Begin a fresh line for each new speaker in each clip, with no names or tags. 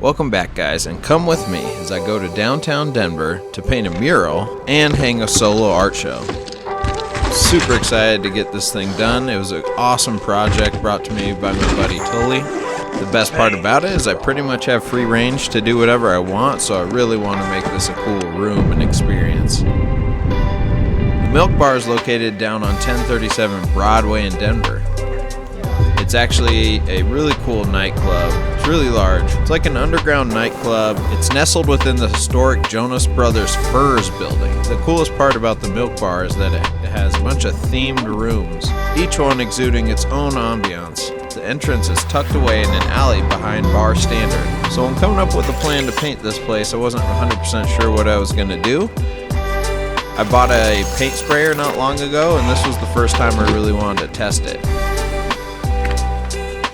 Welcome back, guys, and come with me as I go to downtown Denver to paint a mural and hang a solo art show. Super excited to get this thing done. It was an awesome project brought to me by my buddy Tully. The best part about it is I pretty much have free range to do whatever I want, so I really want to make this a cool room and experience. The Milk Bar is located down on 1037 Broadway in Denver. It's actually a really cool nightclub. It's really large. It's like an underground nightclub. It's nestled within the historic Jonas Brothers Furs building. The coolest part about the Milk Bar is that it has a bunch of themed rooms, each one exuding its own ambiance. The entrance is tucked away in an alley behind bar standard. So when coming up with a plan to paint this place, I wasn't 100% sure what I was going to do. I bought a paint sprayer not long ago, and this was the first time I really wanted to test it.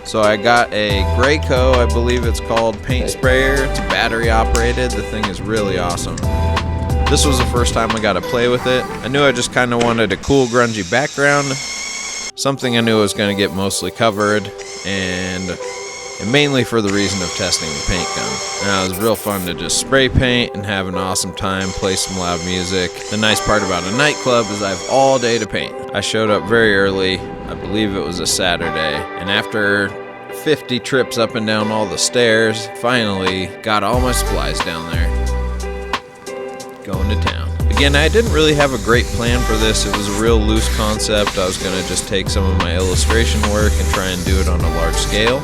So I got a Grayco, I believe it's called, paint sprayer. It's battery operated. The thing is really awesome. This was the first time I got to play with it. I knew I just kind of wanted a cool grungy background, something I knew I was going to get mostly covered, and mainly for the reason of testing the paint gun. Now, it was real fun to just spray paint and have an awesome time, play some loud music. The nice part about a nightclub is I have all day to paint. I showed up very early. I believe it was a Saturday, and after 50 trips up and down all the stairs, finally got all my supplies down there. Going to town. Again, I didn't really have a great plan for this. It was a real loose concept. I was going to just take some of my illustration work and try and do it on a large scale.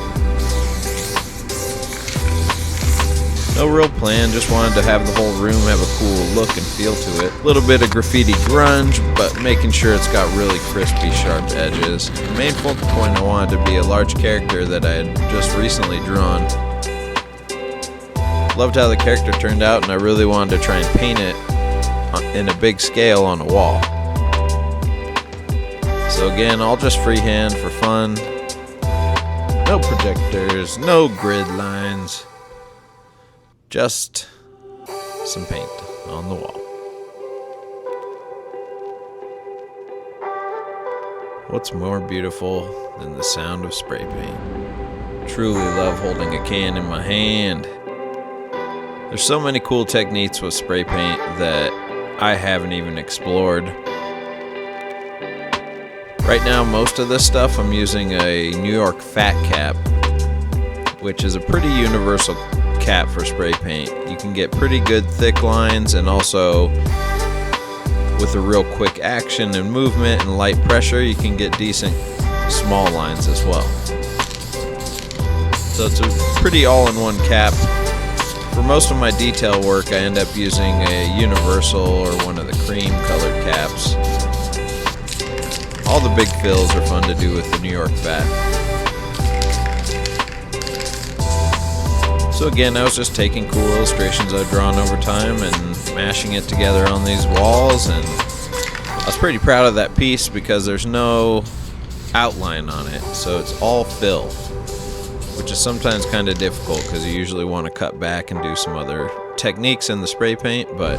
No real plan, just wanted to have the whole room have a cool look and feel to it. A little bit of graffiti grunge, but making sure it's got really crispy, sharp edges. The main focal point I wanted to be a large character that I had just recently drawn. Loved how the character turned out, and I really wanted to try and paint it in a big scale on a wall. So again, all just freehand for fun. No projectors, no grid lines. Just some paint on the wall. What's more beautiful than the sound of spray paint? Truly love holding a can in my hand. There's so many cool techniques with spray paint that I haven't even explored. Right now, most of this stuff I'm using a New York fat cap, which is a pretty universal cap for spray paint. You can get pretty good thick lines, and also with a real quick action and movement and light pressure, you can get decent small lines as well. So it's a pretty all-in-one cap. For most of my detail work, I end up using a universal or one of the cream colored caps. All the big fills are fun to do with the New York fat. So again, I was just taking cool illustrations I've drawn over time and mashing it together on these walls, and I was pretty proud of that piece because there's no outline on it, so it's all fill, which is sometimes kind of difficult because you usually want to cut back and do some other techniques in the spray paint, but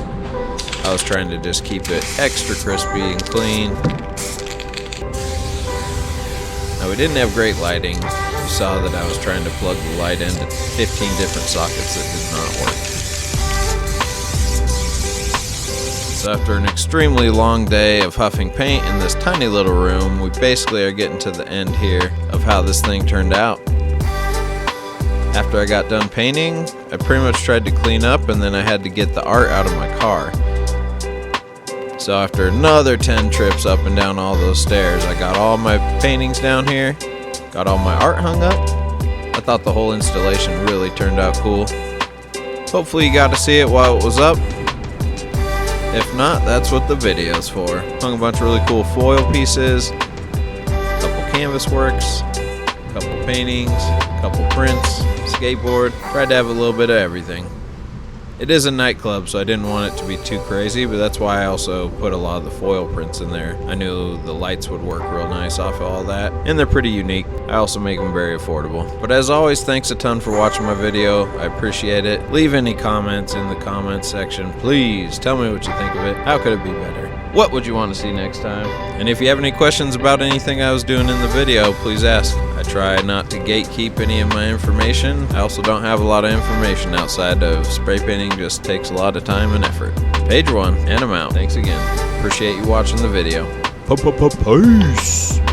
I was trying to just keep it extra crispy and clean. Now, we didn't have great lighting. You saw that I was trying to plug the light into 15 different sockets that did not work. So after an extremely long day of huffing paint in this tiny little room, we basically are getting to the end here of how this thing turned out. After I got done painting, I pretty much tried to clean up, and then I had to get the art out of my car. So after another 10 trips up and down all those stairs, I got all my paintings down here, got all my art hung up. I thought the whole installation really turned out cool. Hopefully you got to see it while it was up. If not, that's what the video's for. Hung a bunch of really cool foil pieces, a couple canvas works, a couple paintings, a couple prints, skateboard. Tried to have a little bit of everything. It is a nightclub, so I didn't want it to be too crazy, but that's why I also put a lot of the foil prints in there. I knew the lights would work real nice off of all that, and they're pretty unique. I also make them very affordable. But as always, thanks a ton for watching my video. I appreciate it. Leave any comments in the comments section. Please tell me what you think of it. How could it be better? What would you want to see next time? And if you have any questions about anything I was doing in the video, please ask. I try not to gatekeep any of my information. I also don't have a lot of information outside of spray painting, just takes a lot of time and effort. Page 1, and I'm out. Thanks again. Appreciate you watching the video. Peace.